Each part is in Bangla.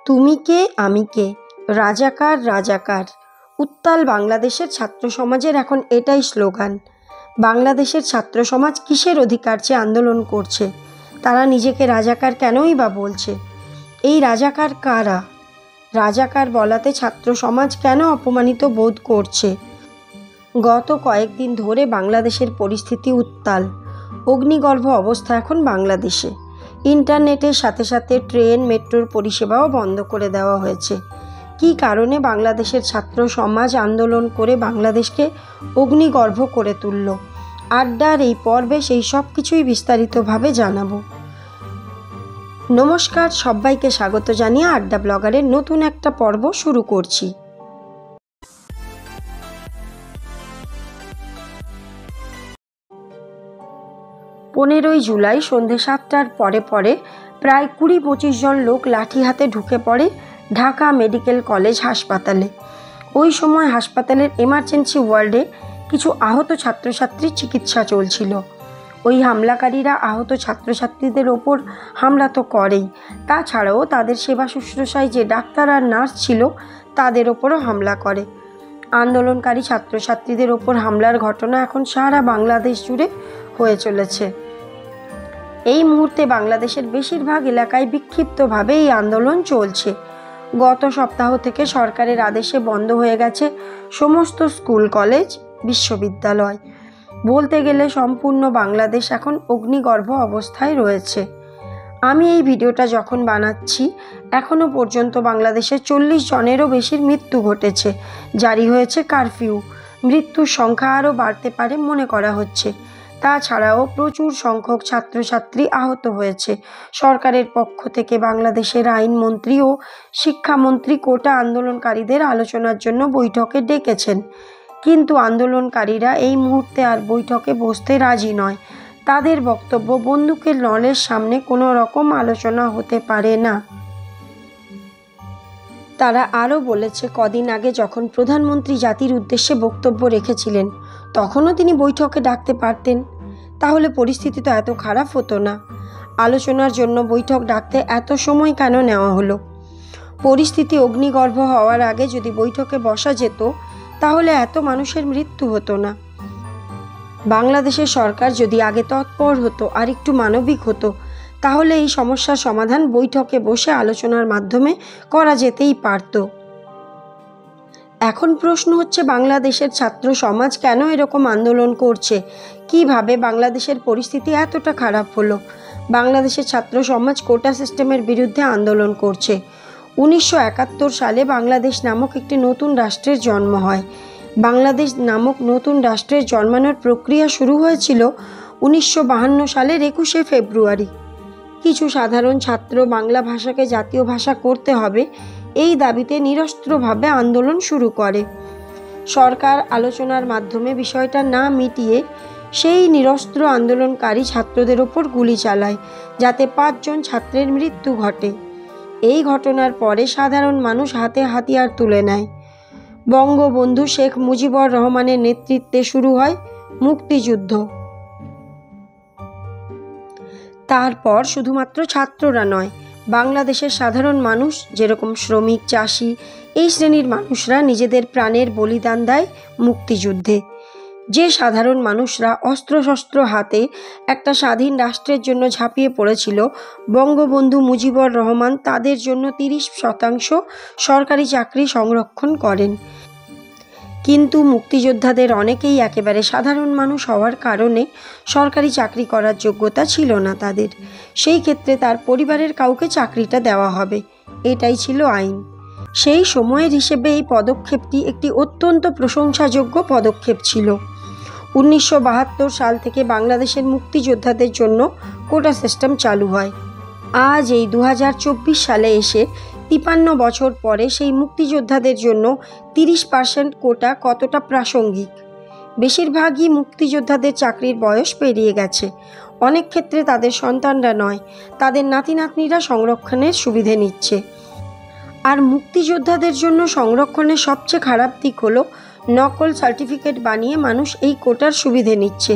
তুমি কে আমি কে, রাজাকার রাজাকার। উত্তাল বাংলাদেশের ছাত্র সমাজের এখন এটাই স্লোগান। বাংলাদেশের ছাত্র সমাজ কিসের অধিকার চেয়ে আন্দোলন করছে? তারা নিজেকে রাজাকার কেনই বা বলছে? এই রাজাকার কারা? রাজাকার বলাতে ছাত্র সমাজ কেন অপমানিত বোধ করছে? গত কয়েকদিন ধরে বাংলাদেশের পরিস্থিতি উত্তাল। অগ্নিগর্ভ অবস্থা এখন বাংলাদেশে। ইন্টারনেটের সাথে সাথে ট্রেন মেট্রোর পরিষেবাও বন্ধ করে দেওয়া হয়েছে। কী কারণে বাংলাদেশের ছাত্র সমাজ আন্দোলন করে বাংলাদেশকে অগ্নিগর্ভ করে তুলল? আড্ডার এই পর্বে সেই সব কিছুই বিস্তারিতভাবে জানাবো। নমস্কার, সবাইকে স্বাগত জানিয়ে আড্ডা ব্লগারের নতুন একটা পর্ব শুরু করছি। 15ই জুলাই সন্ধে 7টার পরে প্রায় 20-25 জন লোক লাঠি হাতে ঢুকে পড়ে ঢাকা মেডিকেল কলেজ হাসপাতালে। ওই সময় হাসপাতালের এমার্জেন্সি ওয়ার্ডে কিছু আহত ছাত্রছাত্রীর চিকিৎসা চলছিল। ওই হামলাকারীরা আহত ছাত্রছাত্রীদের ওপর হামলা তো করেই, তাছাড়াও তাদের সেবা শুশ্রূষায় যে ডাক্তার আর নার্স ছিল তাদের ওপরও হামলা করে। আন্দোলনকারী ছাত্রছাত্রীদের ওপর হামলার ঘটনা এখন সারা বাংলাদেশ জুড়ে হয়ে চলেছে। এই মুহূর্তে বাংলাদেশের বেশিরভাগ এলাকায় বিক্ষিপ্তভাবে এই আন্দোলন চলছে। গত সপ্তাহ থেকে সরকারের আদেশে বন্ধ হয়ে গেছে সমস্ত স্কুল কলেজ বিশ্ববিদ্যালয়। বলতে গেলে সম্পূর্ণ বাংলাদেশ এখন অগ্নিগর্ভ অবস্থায় রয়েছে। আমি এই ভিডিওটা যখন বানাচ্ছি এখনও পর্যন্ত বাংলাদেশে 40 জনেরও বেশির মৃত্যু ঘটেছে। জারি হয়েছে কারফিউ। মৃত্যুর সংখ্যা আরও বাড়তে পারে মনে করা হচ্ছে। তাছাড়াও প্রচুর সংখ্যক ছাত্রছাত্রী আহত হয়েছে। সরকারের পক্ষ থেকে বাংলাদেশের আইনমন্ত্রী ও শিক্ষামন্ত্রী কোটা আন্দোলনকারীদের আলোচনার জন্য বৈঠকে ডেকেছেন, কিন্তু আন্দোলনকারীরা এই মুহূর্তে আর বৈঠকে বসতে রাজি নয়। তাদের বক্তব্য, বন্দুকের নলের সামনে কোনো রকম আলোচনা হতে পারে না। তারা আরও বলেছে, কদিন আগে যখন প্রধানমন্ত্রী জাতির উদ্দেশ্যে বক্তব্য রেখেছিলেন তখনও তিনি বৈঠকে ডাকতে পারতেন, তাহলে পরিস্থিতি তো এত খারাপ হতো না। আলোচনার জন্য বৈঠক ডাকতে এত সময় কেন নেওয়া হলো? পরিস্থিতি অগ্নিগর্ভ হওয়ার আগে যদি বৈঠকে বসা যেত তাহলে এত মানুষের মৃত্যু হতো না। বাংলাদেশের সরকার যদি আগে তৎপর হতো আর একটু মানবিক হতো তাহলে এই সমস্যার সমাধান বৈঠকে বসে আলোচনার মাধ্যমে করা যেতেই পারত। এখন প্রশ্ন হচ্ছে, বাংলাদেশের ছাত্র সমাজ কেন এরকম আন্দোলন করছে? কিভাবে বাংলাদেশের পরিস্থিতি এতটা খারাপ হলো? বাংলাদেশের ছাত্র সমাজ কোটা সিস্টেমের বিরুদ্ধে আন্দোলন করছে। 1971 সালে বাংলাদেশ নামক একটি নতুন রাষ্ট্রের জন্ম হয়। বাংলাদেশ নামক নতুন রাষ্ট্রের জন্মানোর প্রক্রিয়া শুরু হয়েছিল 1952 সালের 21শে ফেব্রুয়ারি। কিছু সাধারণ ছাত্র বাংলা ভাষাকে জাতীয় ভাষা করতে হবে এই দাবিতে নিরস্ত্রভাবে আন্দোলন শুরু করে। সরকার আলোচনার মাধ্যমে বিষয়টা না মিটিয়ে সেই নিরস্ত্র আন্দোলনকারী ছাত্রদের ওপর গুলি চালায়, যাতে 5 জন ছাত্রের মৃত্যু ঘটে। এই ঘটনার পরে সাধারণ মানুষ হাতে হাতিয়ার তুলে নেয়। বঙ্গবন্ধু শেখ মুজিবুর রহমানের নেতৃত্বে শুরু হয় মুক্তিযুদ্ধ। তারপর শুধুমাত্র ছাত্ররা নয়, বাংলাদেশের সাধারণ মানুষ, যেরকম শ্রমিক, চাষি, এই শ্রেণীর মানুষরা নিজেদের প্রাণের বলিদান দেয় মুক্তিযুদ্ধে। যে সাধারণ মানুষরা অস্ত্রশস্ত্র হাতে একটা স্বাধীন রাষ্ট্রের জন্য ঝাঁপিয়ে পড়েছিল, বঙ্গবন্ধু মুজিবুর রহমান তাদের জন্য 30% সরকারি চাকরি সংরক্ষণ করেন। কিন্তু মুক্তিযোদ্ধাদের অনেকেই একেবারে সাধারণ মানুষ হওয়ার কারণে সরকারি চাকরি করার যোগ্যতা ছিল না তাদের। সেই ক্ষেত্রে তার পরিবারের কাউকে চাকরিটা দেওয়া হবে, এটাই ছিল আইন। সেই সময়ের হিসেবে এই পদক্ষেপটি একটি অত্যন্ত প্রশংসাযোগ্য পদক্ষেপ ছিল। 1972 সাল থেকে বাংলাদেশের মুক্তিযোদ্ধাদের জন্য কোটা সিস্টেম চালু হয়। আজ এই 2024 সালে এসে 53 বছর পরে সেই মুক্তিযোদ্ধাদের জন্য 30% কোটা কতটা প্রাসঙ্গিক? বেশিরভাগই মুক্তিযোদ্ধাদের চাকরির বয়স পেরিয়ে গেছে। অনেক ক্ষেত্রে তাদের সন্তানরা নয়, তাদের নাতি নাতনিরা সংরক্ষণের সুবিধে নিচ্ছে। আর মুক্তিযোদ্ধাদের জন্য সংরক্ষণের সবচেয়ে খারাপ দিক হলো নকল সার্টিফিকেট বানিয়ে মানুষ এই কোটার সুবিধে নিচ্ছে।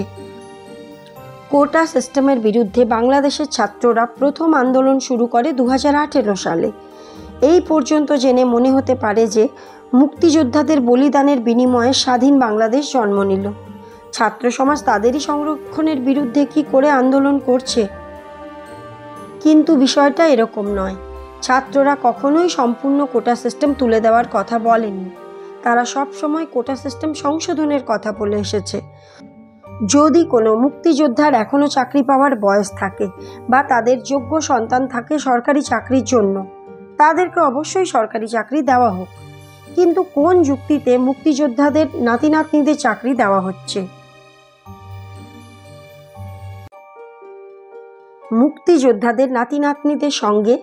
কোটা সিস্টেমের বিরুদ্ধে বাংলাদেশের ছাত্ররা প্রথম আন্দোলন শুরু করে 2018 সালে। এই পর্যন্ত জেনে মনে হতে পারে যে মুক্তিযোদ্ধাদের বলিদানের বিনিময়ে স্বাধীন বাংলাদেশ জন্ম নিল। ছাত্র সমাজ তাদেরই সংরক্ষণের বিরুদ্ধে কি করে আন্দোলন করছে? কিন্তু বিষয়টা এরকম নয়। ছাত্ররা কখনোই সম্পূর্ণ কোটা সিস্টেম তুলে দেওয়ার কথা বলেনি। তারা সব সময় কোটা সিস্টেম সংশোধনের কথা বলে এসেছে। যদি কোনো মুক্তিযোদ্ধার এখনও চাকরি পাওয়ার বয়স থাকে বা তাদের যোগ্য সন্তান থাকে সরকারি চাকরির জন্য, তাদেরকে অবশ্যই সরকারি চাকরি দেওয়া হোক। কিন্তু কোন যুক্তিতে মুক্তিযোদ্ধাদের নাতি নাতনিদের চাকরি দেওয়া হচ্ছে? মুক্তিযোদ্ধাদের নাতি নাতনিদের সঙ্গে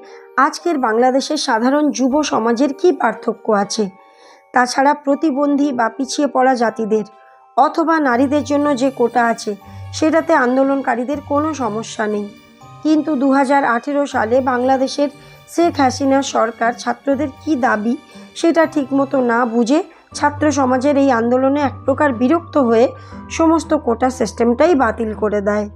আজকের বাংলাদেশের সাধারণ যুব সমাজের কী পার্থক্য আছে? তাছাড়া প্রতিবন্ধী বা পিছিয়ে পড়া জাতিদের অথবা নারীদের জন্য যে কোটা আছে সেটাতে আন্দোলনকারীদের কোনো সমস্যা নেই। কিন্তু 2018 সালে বাংলাদেশের শেখ হাসিনার সরকার ছাত্রদের কি দাবি সেটা ঠিকমতো না বুঝে ছাত্র সমাজের এই আন্দোলনে এক প্রকার বিরক্ত হয়ে সমস্ত কোটা সিস্টেমটাই বাতিল করে দেয়।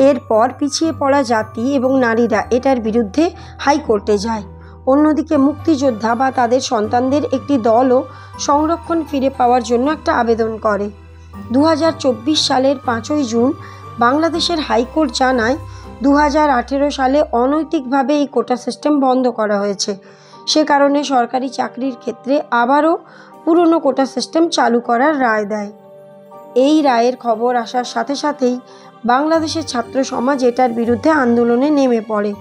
এরপর পিছিয়ে পড়া জাতি এবং নারীরা এটার বিরুদ্ধে হাইকোর্টে যায়। অন্যদিকে মুক্তিযোদ্ধা বা তাদের সন্তানদের একটি দলও সংরক্ষণ ফিরে পাওয়ার জন্য একটা আবেদন করে। 2024 সালের 5ই জুন বাংলাদেশের হাইকোর্ট জানায় 2018 সালে অনৈতিকভাবে এই কোটা সিস্টেম বন্ধ করা হয়েছে। সে কারণে সরকারি চাকরির ক্ষেত্রে আবারও পুরনো কোটা সিস্টেম চালু করার রায় দেয়। এই রায়ের খবর আসার সাথে সাথেই বাংলাদেশের ছাত্র সমাজ এটার বিরুদ্ধে আন্দোলনে নেমে পড়ে।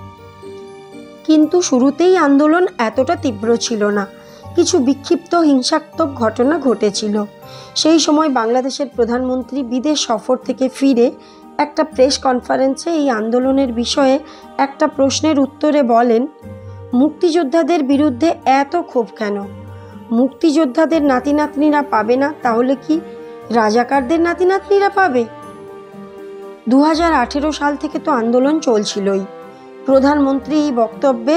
কিন্তু শুরুতেই আন্দোলন এতটা তীব্র ছিল না। কিছু বিক্ষিপ্ত হিংসাত্মক ঘটনা ঘটেছিল। সেই সময় বাংলাদেশের প্রধানমন্ত্রী বিদেশ সফর থেকে ফিরে একটা প্রেস কনফারেন্সে এই আন্দোলনের বিষয়ে একটা প্রশ্নের উত্তরে বলেন, মুক্তিযোদ্ধাদের বিরুদ্ধে এত ক্ষোভ কেন? মুক্তিযোদ্ধাদের নাতি নাতনিরা পাবে না, তাহলে কি রাজাকারদের নাতি নাতনিরা পাবে? 2018 সাল থেকে তো আন্দোলন চলছিলই। প্রধানমন্ত্রী এই বক্তব্যে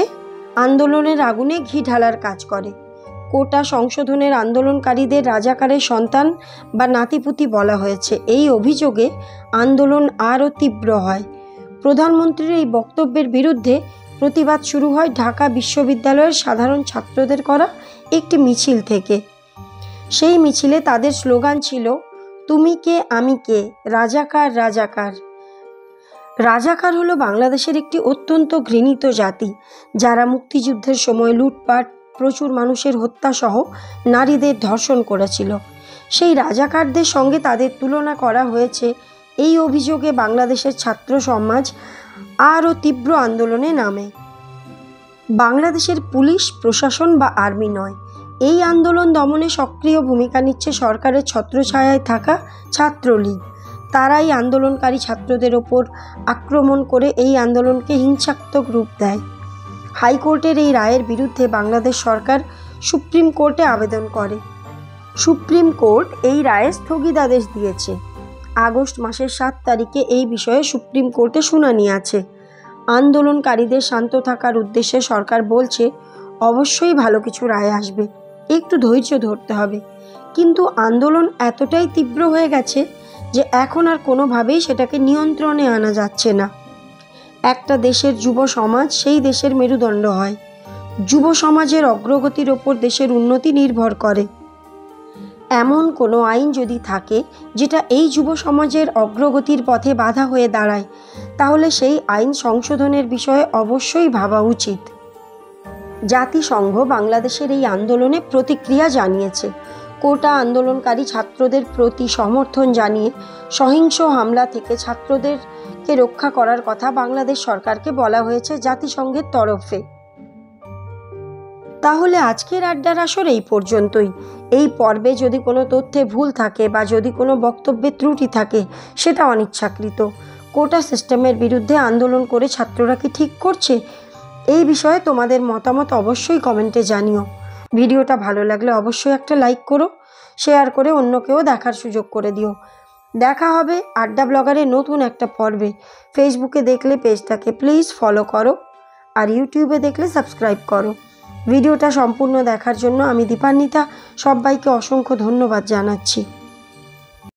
আন্দোলনের আগুনে ঘি ঢালার কাজ করে। কোটা সংশোধনের আন্দোলনকারীদের রাজাকারের সন্তান বা নাতিপুতি বলা হয়েছে। এই অভিযোগে আন্দোলন আরও তীব্র হয়। প্রধানমন্ত্রীর এই বক্তব্যের বিরুদ্ধে প্রতিবাদ শুরু হয় ঢাকা বিশ্ববিদ্যালয়ের সাধারণ ছাত্রদের করা একটি মিছিল থেকে। সেই মিছিলে তাদের স্লোগান ছিল, তুমি কে আমি কে, রাজাকার রাজাকার। রাজাকার হলো বাংলাদেশের একটি অত্যন্ত ঘৃণিত জাতি, যারা মুক্তিযুদ্ধের সময় লুটপাট, প্রচুর মানুষের হত্যাসহ নারীদের ধর্ষণ করেছিল। সেই রাজাকারদের সঙ্গে তাদের তুলনা করা হয়েছে। এই অভিযোগে বাংলাদেশের ছাত্র সমাজ আরও তীব্র আন্দোলনে নামে। বাংলাদেশের পুলিশ প্রশাসন বা আর্মি নয়, এই আন্দোলন দমনে সক্রিয় ভূমিকা নিচ্ছে সরকারের ছত্রছায়ায় থাকা ছাত্রলীগ। তারাই আন্দোলনকারী ছাত্রদের ওপর আক্রমণ করে এই আন্দোলনকে হিংসাত্মক রূপ দেয়। হাইকোর্টের এই রায়ের বিরুদ্ধে বাংলাদেশ সরকার সুপ্রিম কোর্টে আবেদন করে। সুপ্রিম কোর্ট এই রায়ে স্থগিতাদেশ দিয়েছে। আগস্ট মাসের 7 তারিখে এই বিষয়ে সুপ্রিম কোর্টে শুনানি আছে। আন্দোলনকারীদের শান্ত থাকার উদ্দেশ্যে সরকার বলছে, অবশ্যই ভালো কিছু রায় আসবে, একটু ধৈর্য ধরতে হবে। কিন্তু আন্দোলন এতটাই তীব্র হয়ে গেছে যে এখন আর কোনোভাবেই সেটাকে নিয়ন্ত্রণে আনা যাচ্ছে না। একটা দেশের যুব সমাজ সেই দেশের মেরুদণ্ড হয়। যুব সমাজের অগ্রগতির ওপর দেশের উন্নতি নির্ভর করে। এমন কোনো আইন যদি থাকে যেটা এই যুব সমাজের অগ্রগতির পথে বাধা হয়ে দাঁড়ায়, তাহলে সেই আইন সংশোধনের বিষয়ে অবশ্যই ভাবা উচিত। জাতিসংঘ বাংলাদেশের এই আন্দোলনে প্রতিক্রিয়া জানিয়েছে। কোটা আন্দোলনকারী ছাত্রদের প্রতি সমর্থন জানিয়ে সহিংস হামলা থেকে ছাত্রদেরকে রক্ষা করার কথা বাংলাদেশ সরকারকে বলা হয়েছে জাতিসংঘের তরফে। তাহলে আজকের আড্ডার আসর এই পর্যন্তই। এই পর্বে যদি কোনো তথ্যে ভুল থাকে বা যদি কোনো বক্তব্যে ত্রুটি থাকে, সেটা অনিচ্ছাকৃত। কোটা সিস্টেমের বিরুদ্ধে আন্দোলন করে ছাত্ররা কি ঠিক করছে? এই বিষয়ে তোমাদের মতামত অবশ্যই কমেন্টে জানিও। ভিডিওটা ভালো লাগলে অবশ্যই একটা লাইক করো, শেয়ার করে অন্যকেও দেখার সুযোগ করে দিও। দেখা হবে আড্ডা ব্লগারের নতুন একটা পর্বে। ফেসবুকে দেখলে পেজটাকে প্লিজ ফলো করো, আর ইউটিউবে দেখলে সাবস্ক্রাইব করো। ভিডিওটা সম্পূর্ণ দেখার জন্য আমি দীপান্বিতা সবাইকে অসংখ্য ধন্যবাদ জানাচ্ছি।